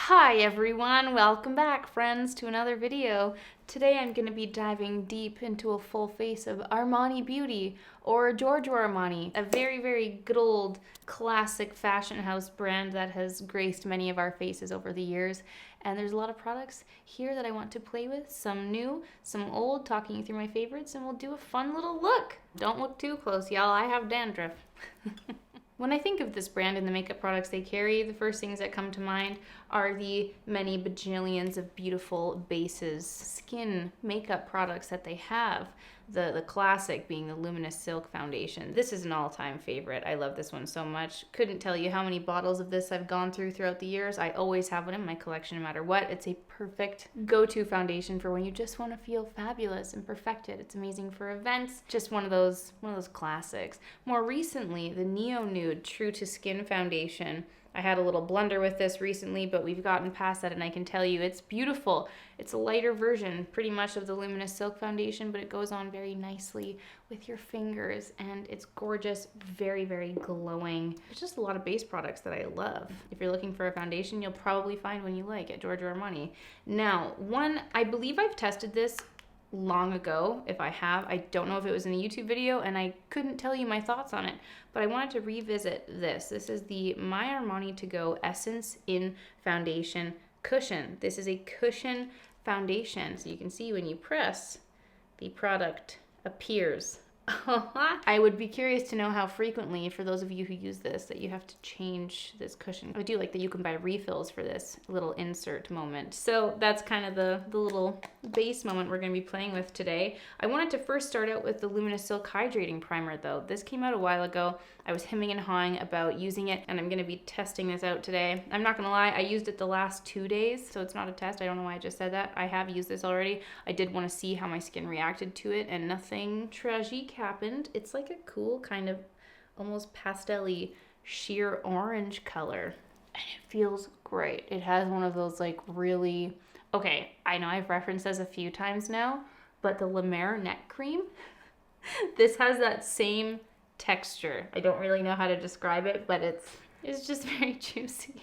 Hi everyone, welcome back friends to another video. Today I'm going to be diving deep into a full face of Armani Beauty, or Giorgio Armani, a very good old classic fashion house brand that has graced many of our faces over the years. And there's a lot of products here that I want to play with, some new, some old, talking you through my favorites, and we'll do a fun little look. Don't look too close, y'all, I have dandruff. When I think of this brand and the makeup products they carry, the first things that come to mind are the many bajillions of beautiful bases, skin makeup products that they have. The classic being the Luminous Silk Foundation. This is an all-time favorite. I love this one so much. Couldn't tell you how many bottles of this I've gone through throughout the years. I always have one in my collection no matter what. It's a perfect go-to foundation for when you just want to feel fabulous and perfected. It's amazing for events. Just one of those classics. More recently, the Neo Nude True to Skin Foundation. I had a little blunder with this recently, but we've gotten past that, and I can tell you it's beautiful. It's a lighter version, pretty much, of the Luminous Silk Foundation, but it goes on very nicely with your fingers, and it's gorgeous, very glowing. There's just a lot of base products that I love. If you're looking for a foundation, you'll probably find one you like at Giorgio Armani. Now, I believe I've tested this long ago. If I have, I don't know if it was in a YouTube video, and I couldn't tell you my thoughts on it, but I wanted to revisit this. This is the My Armani To Go Essence in Foundation Cushion. This is a cushion foundation, so you can see when you press, the product appears. I would be curious to know how frequently, for those of you who use this, that you have to change this cushion. I do like that you can buy refills for this little insert moment. So that's kind of the little base moment we're going to be playing with today. I wanted to first start out with the Luminous Silk Hydrating Primer though. This came out a while ago. I was hemming and hawing about using it, and I'm going to be testing this out today. I'm not going to lie, I used it the last 2 days, so it's not a test. I don't know why I just said that. I have used this already. I did want to see how my skin reacted to it, and nothing tragic happened. It's like a cool kind of almost pastel-y sheer orange color, and it feels great. It has one of those like really, okay, I know I've referenced this a few times now, but the La Mer neck cream, this has that same texture. I don't really know how to describe it, but it's just very juicy.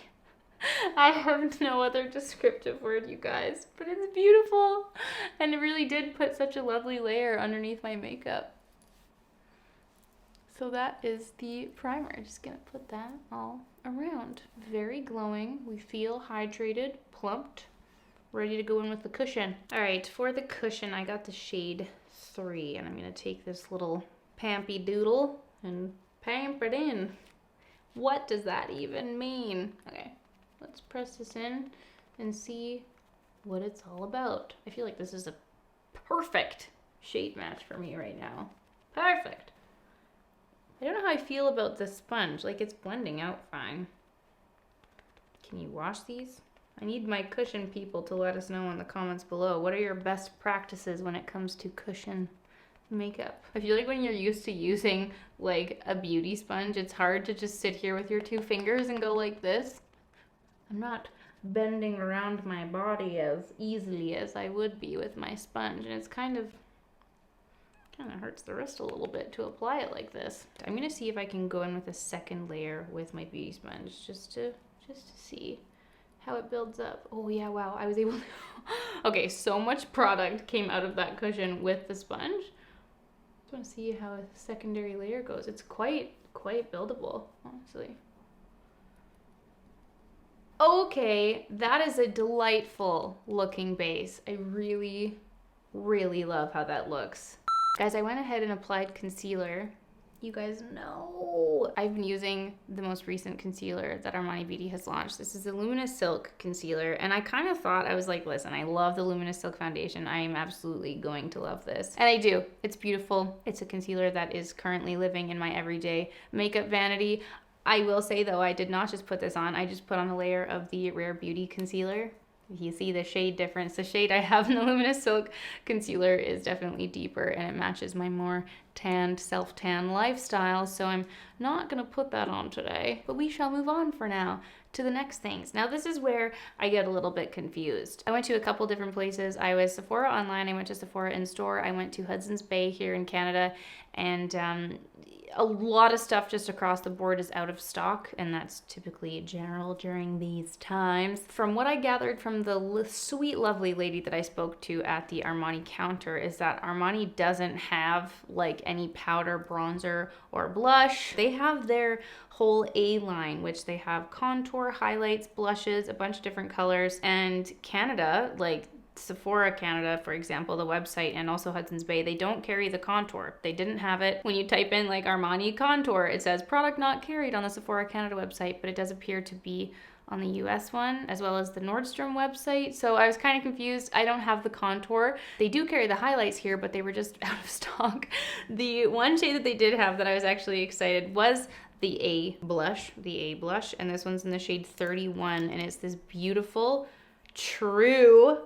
I have no other descriptive word, you guys, but it's beautiful, and it really did put such a lovely layer underneath my makeup. So that is the primer. Just gonna put that all around. Very glowing. We feel hydrated, plumped, ready to go in with the cushion. All right, for the cushion, I got the shade 3, and I'm gonna take this little pampy doodle and pamp it in. What does that even mean? Okay, let's press this in and see what it's all about. I feel like this is a perfect shade match for me right now. Perfect. I don't know how I feel about this sponge. Like, it's blending out fine. Can you wash these? I need my cushion people to let us know in the comments below. What are your best practices when it comes to cushion makeup? I feel like when you're used to using like a beauty sponge, it's hard to just sit here with your 2 fingers and go like this. I'm not bending around my body as easily as I would be with my sponge, and it's kind of hurts the wrist a little bit to apply it like this. I'm gonna see if I can go in with a second layer with my beauty sponge just to see how it builds up. Oh yeah, wow, I was able to okay, so much product came out of that cushion with the sponge. Just want to see how a secondary layer goes. It's quite buildable, honestly. Okay, that is a delightful looking base. I really love how that looks. Guys, I went ahead and applied concealer. You guys know I've been using the most recent concealer that Armani Beauty has launched. This is the Luminous Silk Concealer, and I kind of thought, I was like, listen, I love the Luminous Silk Foundation. I am absolutely going to love this. And I do. It's beautiful. It's a concealer that is currently living in my everyday makeup vanity. I will say, though, I did not just put this on. I just put on a layer of the Rare Beauty Concealer. You see the shade difference. The shade I have in the Luminous Silk Concealer is definitely deeper, and it matches my more tanned, self-tan lifestyle, so I'm not gonna put that on today, but we shall move on for now to the next things. Now this is where I get a little bit confused. I went to a couple different places. I was Sephora online, I went to Sephora in store, I went to Hudson's Bay here in Canada, and a lot of stuff just across the board is out of stock, and that's typically general during these times. From what I gathered from the sweet, lovely lady that I spoke to at the Armani counter is that Armani doesn't have like any powder, bronzer, or blush. They have their whole A line, which they have contour, highlights, blushes, a bunch of different colors. And Canada, like Sephora Canada, for example, the website, and also Hudson's Bay, they don't carry the contour. They didn't have it. When you type in like Armani contour, it says product not carried on the Sephora Canada website, but it does appear to be on the US one, as well as the Nordstrom website. So I was kind of confused. I don't have the contour. They do carry the highlights here, but they were just out of stock. The one shade that they did have that I was actually excited was the A blush, and this one's in the shade 31, and it's this beautiful, true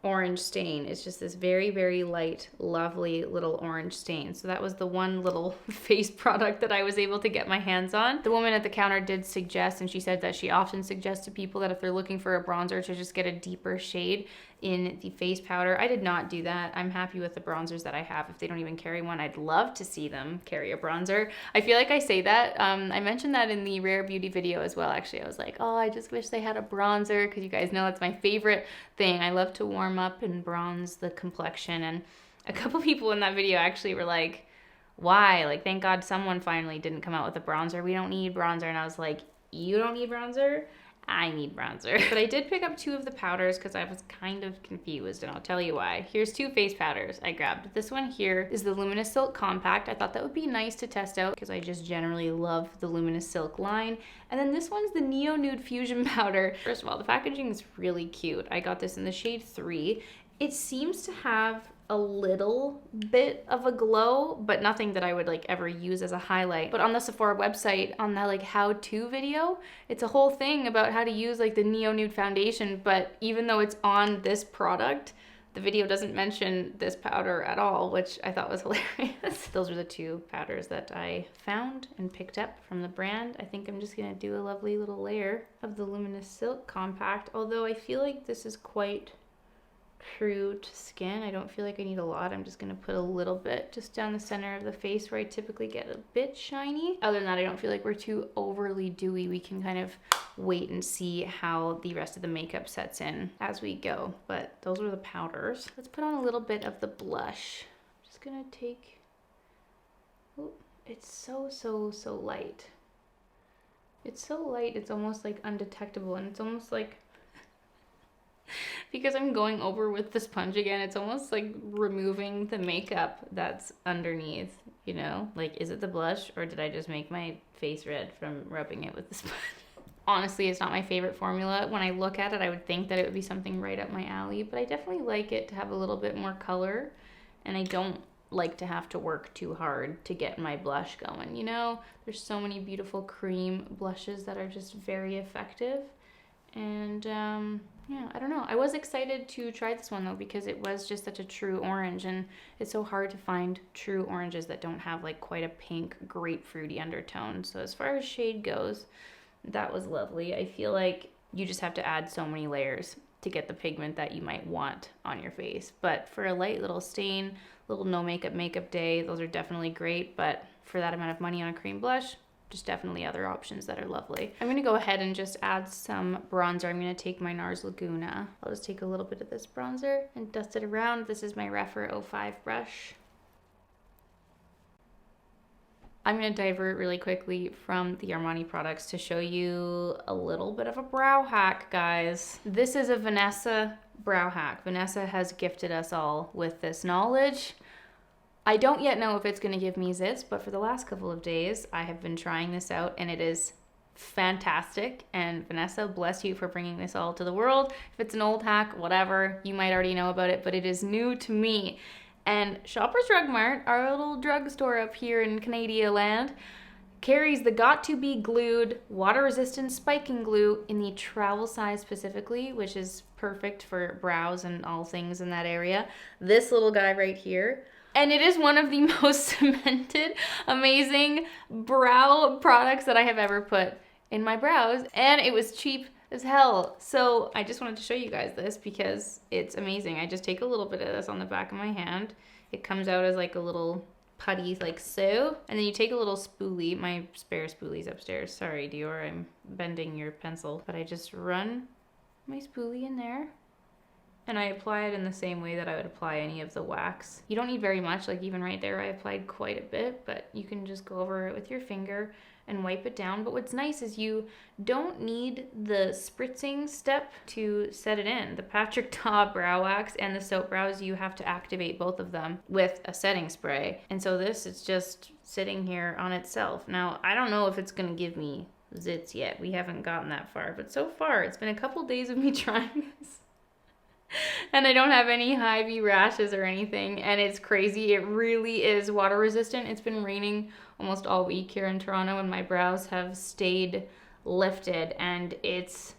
orange stain. It's just this very, very light, lovely little orange stain. So that was the one little face product that I was able to get my hands on. The woman at the counter did suggest, and she said that she often suggests to people that if they're looking for a bronzer to just get a deeper shade in the face powder. I did not do that. I'm happy with the bronzers that I have. If they don't even carry one, I'd love to see them carry a bronzer. I feel like I say that. I mentioned that in the Rare Beauty video as well. Actually, I was like, oh, I just wish they had a bronzer, because you guys know that's my favorite thing. I love to warm up and bronze the complexion. And a couple people in that video actually were like, why? Like, thank God someone finally didn't come out with a bronzer. We don't need bronzer. And I was like, you don't need bronzer? I need bronzer. But I did pick up 2 of the powders because I was kind of confused, and I'll tell you why. Here's 2 face powders I grabbed. This one here is the Luminous Silk Compact. I thought that would be nice to test out because I just generally love the Luminous Silk line. And then this one's the Neo Nude Fusion Powder. First of all, the packaging is really cute. I got this in the shade 3. It seems to have a little bit of a glow, but nothing that I would like ever use as a highlight. But on the Sephora website, on that like how-to video, it's a whole thing about how to use like the Neo Nude foundation, but even though it's on this product, the video doesn't mention this powder at all, which I thought was hilarious. Those are the 2 powders that I found and picked up from the brand. I think I'm just gonna do a lovely little layer of the Luminous Silk Compact, although I feel like this is quite true to skin. I don't feel like I need a lot. I'm just gonna put a little bit just down the center of the face where I typically get a bit shiny. Other than that, I don't feel like we're too overly dewy. We can kind of wait and see how the rest of the makeup sets in as we go. But those are the powders. Let's put on a little bit of the blush. I'm just gonna take, oh, it's so light. It's so light, it's almost like undetectable, and it's almost like, because I'm going over with the sponge again, it's almost like removing the makeup that's underneath, you know? Like, is it the blush, or did I just make my face red from rubbing it with the sponge? Honestly, it's not my favorite formula. When I look at it, I would think that it would be something right up my alley, but I definitely like it to have a little bit more color, and I don't like to have to work too hard to get my blush going, you know? There's so many beautiful cream blushes that are just very effective, and yeah, I don't know. I was excited to try this one though, because it was just such a true orange, and it's so hard to find true oranges that don't have like quite a pink grapefruity undertone. So as far as shade goes, that was lovely. I feel like you just have to add so many layers to get the pigment that you might want on your face. But for a light little stain, little no makeup day, those are definitely great. But for that amount of money on a cream blush, just definitely other options that are lovely. I'm gonna go ahead and just add some bronzer. I'm gonna take my NARS Laguna. I'll just take a little bit of this bronzer and dust it around. This is my Refer 05 brush. I'm gonna divert really quickly from the Armani products to show you a little bit of a brow hack, guys. This is a Banessa brow hack. Banessa has gifted us all with this knowledge. I don't yet know if it's gonna give me zits, but for the last couple of days, I have been trying this out, and it is fantastic. And Banessa, bless you for bringing this all to the world. If it's an old hack, whatever, you might already know about it, but it is new to me. And Shoppers Drug Mart, our little drugstore up here in Canada land, carries the Got2b glued water-resistant spiking glue in the travel size specifically, which is perfect for brows and all things in that area. This little guy right here. And it is one of the most cemented, amazing brow products that I have ever put in my brows. And it was cheap as hell. So I just wanted to show you guys this because it's amazing. I just take a little bit of this on the back of my hand. It comes out as like a little putty like so. And then you take a little spoolie. My spare spoolie's upstairs. Sorry, Dior, I'm bending your pencil. But I just run my spoolie in there. And I apply it in the same way that I would apply any of the wax. You don't need very much, like even right there I applied quite a bit, but you can just go over it with your finger and wipe it down. But what's nice is you don't need the spritzing step to set it in. The Patrick Ta brow wax and the soap brows, you have to activate both of them with a setting spray. And so this is just sitting here on itself. Now, I don't know if it's gonna give me zits yet. We haven't gotten that far, but so far it's been a couple days of me trying this. And I don't have any high-V rashes or anything, and it's crazy. It really is water resistant. It's been raining almost all week here in Toronto, and my brows have stayed lifted, and it's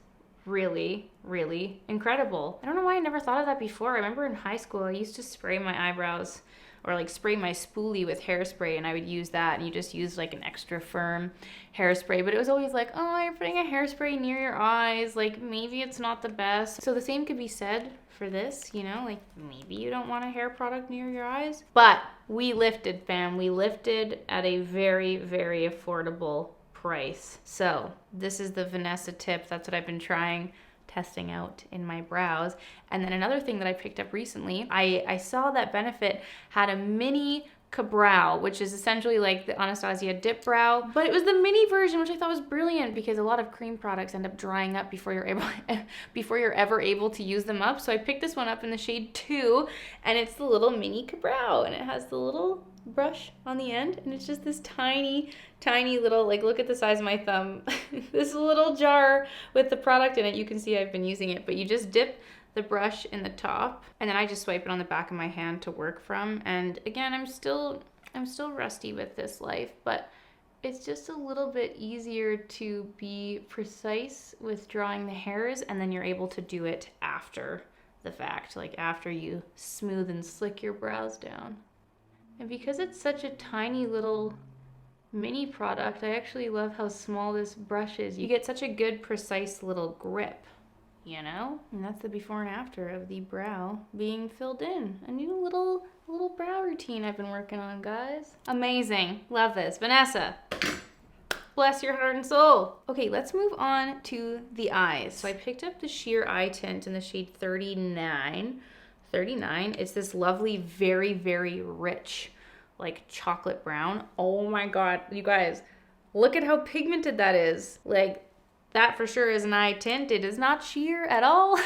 really, really incredible. I don't know why I never thought of that before. I remember in high school, I used to spray my eyebrows or like spray my spoolie with hairspray, and I would use that, and you just use like an extra firm hairspray, but it was always like, oh, you're putting a hairspray near your eyes, like maybe it's not the best. So the same could be said for this, you know, like maybe you don't want a hair product near your eyes. But we lifted, fam. We lifted at a very, very affordable price. So this is the Banessa tip. That's what I've been testing out in my brows. And then another thing that I picked up recently, I saw that Benefit had a mini Kabrow, which is essentially like the Anastasia dip brow, but it was the mini version, which I thought was brilliant because a lot of cream products end up drying up before you're ever able to use them up. So I picked this one up in the shade 2, and it's the little mini Kabrow, and it has the little brush on the end, and it's just this tiny little, like, look at the size of my thumb, this little jar with the product in it. You can see I've been using it, but you just dip the brush in the top, and then I just swipe it on the back of my hand to work from. And again, I'm still rusty with this life, but it's just a little bit easier to be precise with drawing the hairs, and then you're able to do it after the fact, like after you smooth and slick your brows down. And because it's such a tiny little mini product, I actually love how small this brush is. You get such a good, precise little grip, you know? And that's the before and after of the brow being filled in. A new little brow routine I've been working on, guys. Amazing. Love this. Banessa, bless your heart and soul. Okay, let's move on to the eyes. So I picked up the sheer eye tint in the shade 39. It's this lovely, very, very rich, like chocolate brown. Oh my God, you guys, look at how pigmented that is. Like, that for sure is an eye tint. It is not sheer at all.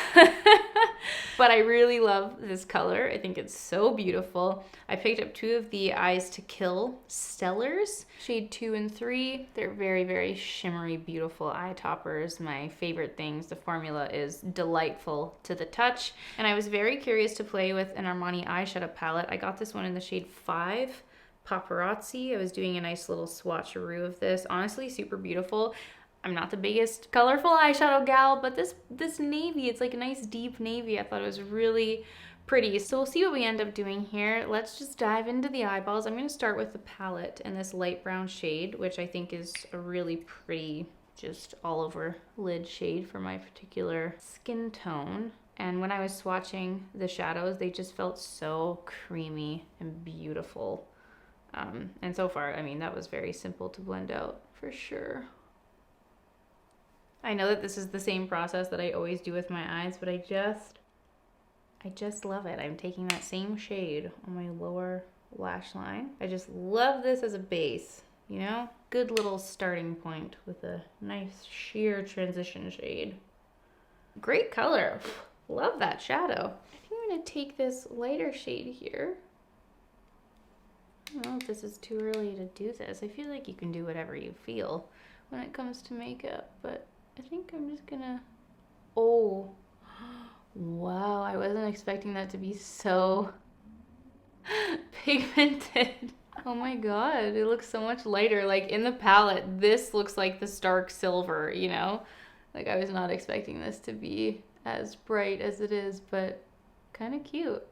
But I really love this color. I think it's so beautiful. I picked up 2 of the Eyes to Kill Stellars, shade 2 and 3. They're very, very shimmery, beautiful eye toppers. My favorite things. The formula is delightful to the touch. And I was very curious to play with an Armani eyeshadow palette. I got this one in the shade 5, Paparazzi. I was doing a nice little swatcheroo of this. Honestly, super beautiful. I'm not the biggest colorful eyeshadow gal, but this navy, it's like a nice deep navy. I thought it was really pretty. So we'll see what we end up doing here. Let's just dive into the eyeballs. I'm gonna start with the palette in this light brown shade, which I think is a really pretty, just all over lid shade for my particular skin tone. And when I was swatching the shadows, they just felt so creamy and beautiful. And so far, I mean, that was very simple to blend out for sure. I know that this is the same process that I always do with my eyes, but I just love it. I'm taking that same shade on my lower lash line. I just love this as a base, you know? Good little starting point with a nice sheer transition shade. Great color. Love that shadow. I think I'm gonna take this lighter shade here. I don't know if this is too early to do this. I feel like you can do whatever you feel when it comes to makeup, but I think I'm just gonna, oh, wow, I wasn't expecting that to be so pigmented. Oh my God, it looks so much lighter. Like in the palette, this looks like the stark silver, you know? Like I was not expecting this to be as bright as it is, but kind of cute.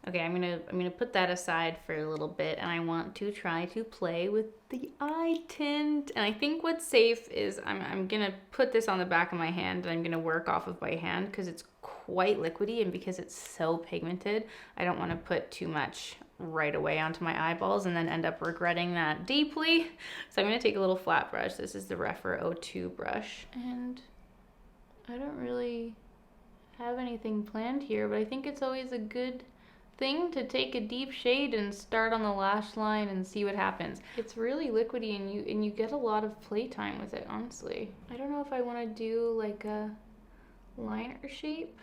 Okay, I'm gonna put that aside for a little bit, and I want to try to play with the eye tint. And I think what's safe is I'm gonna put this on the back of my hand, and I'm gonna work off of my hand because it's quite liquidy, and because it's so pigmented, I don't want to put too much right away onto my eyeballs and then end up regretting that deeply. So I'm going to take a little flat brush. This is the Refer 02 brush, and I don't really have anything planned here, but I think it's always a good thing to take a deep shade and start on the lash line and see what happens. It's really liquidy, and you get a lot of playtime with it, honestly. I don't know if I want to do like a liner shape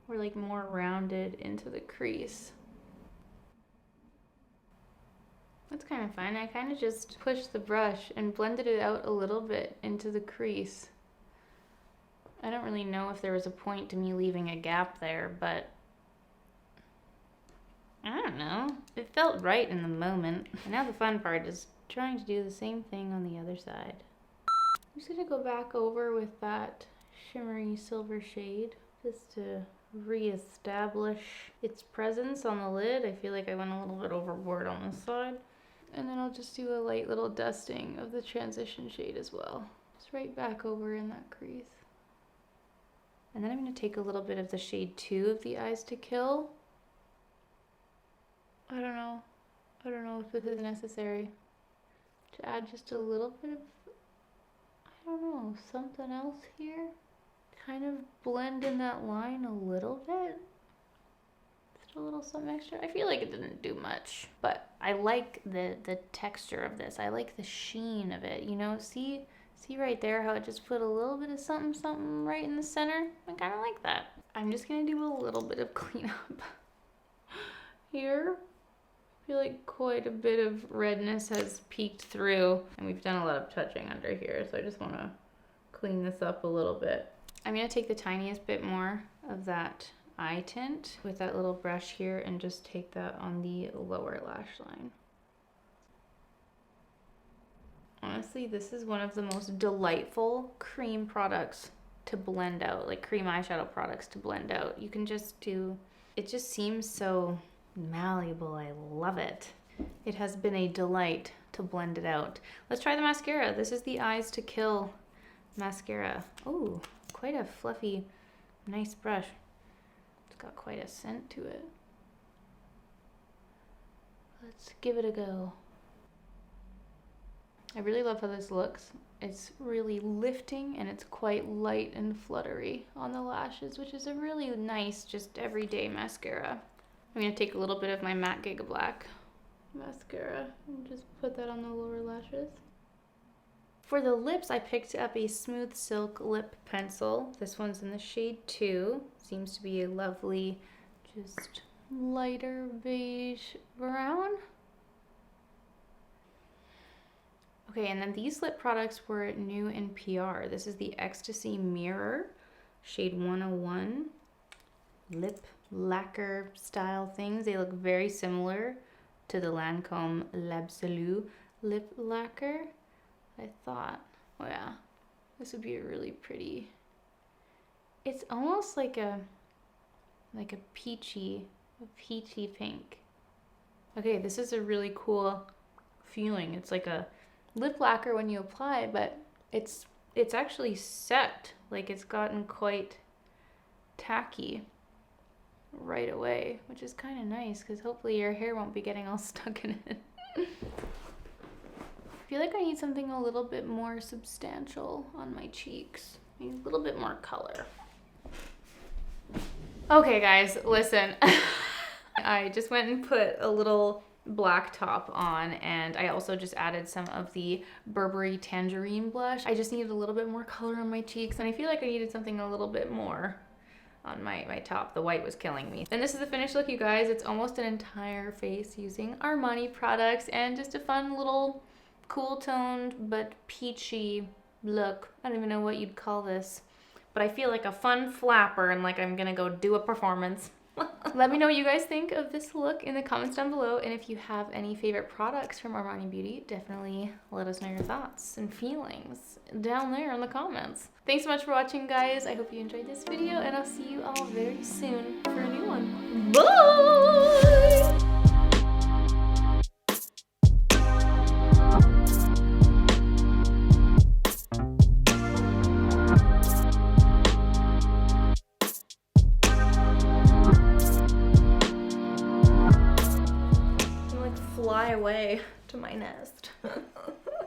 or like more rounded into the crease. That's kind of fun. I kind of just pushed the brush and blended it out a little bit into the crease. I don't really know if there was a point to me leaving a gap there, but I don't know. It felt right in the moment. And now the fun part is trying to do the same thing on the other side. I'm just gonna go back over with that shimmery silver shade just to re-establish its presence on the lid. I feel like I went a little bit overboard on this side. And then I'll just do a light little dusting of the transition shade as well. Just right back over in that crease. And then I'm going to take a little bit of the shade 2 of the Eyes to Kill. I don't know if this is necessary to add just a little bit of, I don't know, something else here. Kind of blend in that line a little bit. Just a little something extra. I feel like it didn't do much, but I like the texture of this. I like the sheen of it, you know, see right there how it just put a little bit of something right in the center? I kind of like that. I'm just gonna do a little bit of cleanup here. I feel like quite a bit of redness has peeked through, and we've done a lot of touching under here, so I just want to clean this up a little bit. I'm gonna take the tiniest bit more of that eye tint with that little brush here and just take that on the lower lash line. Honestly, this is one of the most delightful cream products to blend out, like cream eyeshadow products to blend out. You can just do, it just seems so malleable. I love it. It has been a delight to blend it out. Let's try the mascara. This is the Eyes to Kill mascara. Oh, quite a fluffy, nice brush. It's got quite a scent to it. Let's give it a go. I really love how this looks. It's really lifting, and it's quite light and fluttery on the lashes, which is a really nice, just everyday mascara. I'm going to take a little bit of my matte Giga Black mascara and just put that on the lower lashes. For the lips, I picked up a Smooth Silk lip pencil. This one's in the shade 2. Seems to be a lovely, just lighter beige brown. Okay, and then these lip products were new in PR. This is the Ecstasy Mirror, shade 101. Lip lacquer style things. They look very similar to the Lancome L'Absolu lip lacquer. I thought, oh yeah, this would be a really pretty, it's almost like a peachy pink. Okay, this is a really cool feeling. It's like a lip lacquer when you apply, but it's actually set. Like, it's gotten quite tacky right away, which is kind of nice because hopefully your hair won't be getting all stuck in it. I feel like I need something a little bit more substantial on my cheeks. I need a little bit more color. Okay guys, listen. I just went and put a little black top on, and I also just added some of the Burberry Tangerine blush. I just needed a little bit more color on my cheeks, and I feel like I needed something a little bit more on my top. The white was killing me. And this is the finished look, you guys. It's almost an entire face using Armani products, and just a fun little cool toned but peachy look. I don't even know what you'd call this, but I feel like a fun flapper and like I'm gonna go do a performance. Let me know what you guys think of this look in the comments down below, and if you have any favorite products from Armani Beauty, definitely let us know your thoughts and feelings down there in the comments. Thanks so much for watching, guys. I hope you enjoyed this video, and I'll see you all very soon for a new one. Bye! Luminous.